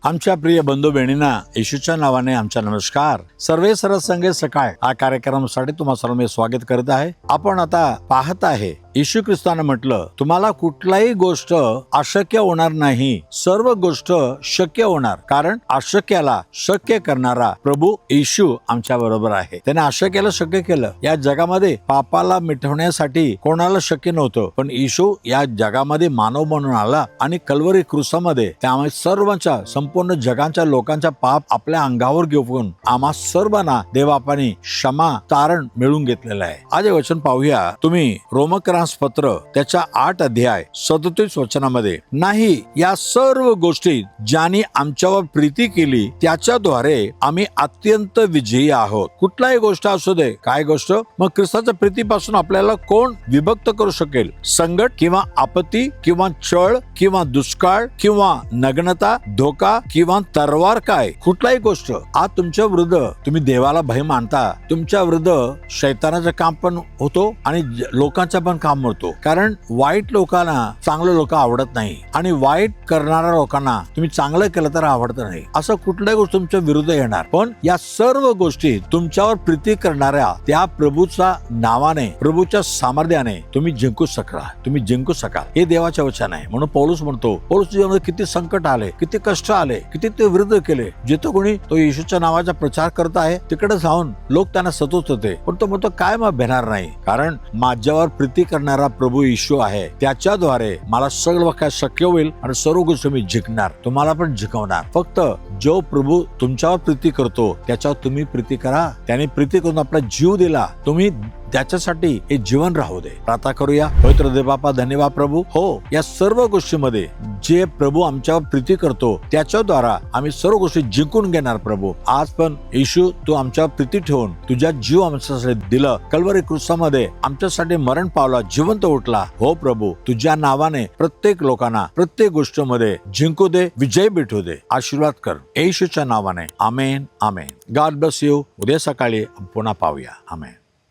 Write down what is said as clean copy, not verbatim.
आमच्या प्रिय बंधू बहिणींना येशूच्या नावाने आमचा नमस्कार. सर्वे सरसंगे सकाळ हा कार्यक्रमासाठी तुम्हा सर्वांचे स्वागत करत आहे. आपण आता पाहत आहे येशू ख्रिस्ताने म्हटलं, तुम्हाला कुठलाही गोष्ट अशक्य होणार नाही, सर्व गोष्ट शक्य होणार. कारण अशक्याला शक्य करणारा प्रभू येशू आमच्या बरोबर आहे. त्याने अशक्याला शक्य केलं. या जगामध्ये पापाला मिटवण्यासाठी कोणाला शक्य नव्हतं, पण येशू या जगामध्ये मानव म्हणून आला आणि कल्वरी क्रूसामध्ये त्यामुळे सर्वांच्या संपूर्ण जगांच्या लोकांच्या पाप आपल्या अंगावर घेऊन आम्हा सर्वांना देवापाने क्षमा तारण मिळवून घेतलेलं आहे. आज हे वचन पाहूया. तुम्ही रोमकरांस पत्र त्याच्या 8 अध्याय 37 वचनामध्ये, नाही या सर्व गोष्टी ज्यांनी आमच्यावर प्रीती केली त्याच्याद्वारे आम्ही अत्यंत विजयी आहोत. कुठलाही गोष्ट असू दे, काय गोष्ट, मग ख्रिस्ताच्या प्रीतीपासून आपल्याला कोण विभक्त करू शकेल? संकट किंवा आपत्ती किंवा छळ किंवा दुष्काळ किंवा नग्नता, धोका किंवा तरवार, काय कुठलाही गोष्ट आज तुमच्या विरुद्ध तुम्ही देवाला भय मानता, तुमच्या विरुद्ध शैतानाचं काम पण होतो आणि लोकांचं पण काम होतो. कारण वाईट लोकांना चांगले लोक आवडत नाही आणि वाईट करणाऱ्या लोकांना तुम्ही चांगलं केलं तर आवडत नाही. असं कुठल्याही गोष्ट तुमच्या विरुद्ध येणार, पण या सर्व गोष्टी तुमच्यावर प्रीती करणाऱ्या त्या प्रभूच्या नावाने, प्रभूच्या सामर्थ्याने तुम्ही जिंकू शकाल. तुम्ही जिंकू शकाल. हे देवाचे वचन आहे. म्हणून पौलुस म्हणतो, पौलुस जीवनामध्ये किती संकट आले, किती कष्ट आले, किती ते विरुद्ध केले. जिथं कोणी तो येशूच्या नावाचा प्रचार करत आहे तिकडे जाऊन लोक त्यांना सतत होते, पण तो म्हणतो काय मग भेटणार नाही. कारण माझ्यावर प्रीती करणारा प्रभू येशू आहे. त्याच्याद्वारे मला सगळं काय शक्य होईल आणि सर्व गोष्टी मी जिंकणार, तुम्हाला पण जिंकवणार. फक्त जो प्रभू तुमच्यावर प्रीती करतो त्याच्यावर तुम्ही प्रीती करा. त्याने प्रीती करून आपला जीव दिला, तुम्ही त्याच्यासाठी हे जीवन राहू दे. प्रार्थना करूया. पवित्र देव बापा, धन्यवाद प्रभू. हो, या सर्व गोष्टीमध्ये जे प्रभू आमच्यावर प्रीती करतो त्याच्याद्वारा आम्ही सर्व गोष्टी जिंकून घेणार. प्रभू आज पण येशू तू आमच्यावर प्रीती ठेवून तुझ्या जीव आमच्यासाठी दिलं. कल्वरी क्रूसामध्ये आमच्यासाठी मरण पावला, जिवंत उठला. हो प्रभू, तुझ्या नावाने प्रत्येक लोकांना प्रत्येक गोष्टीमध्ये जिंकू दे, विजय भेटू दे. आशीर्वाद कर येशूच्या नावाने. आमेन आमेन. God bless you. उद्या सकाळी पुन्हा पाहूया. आमेन.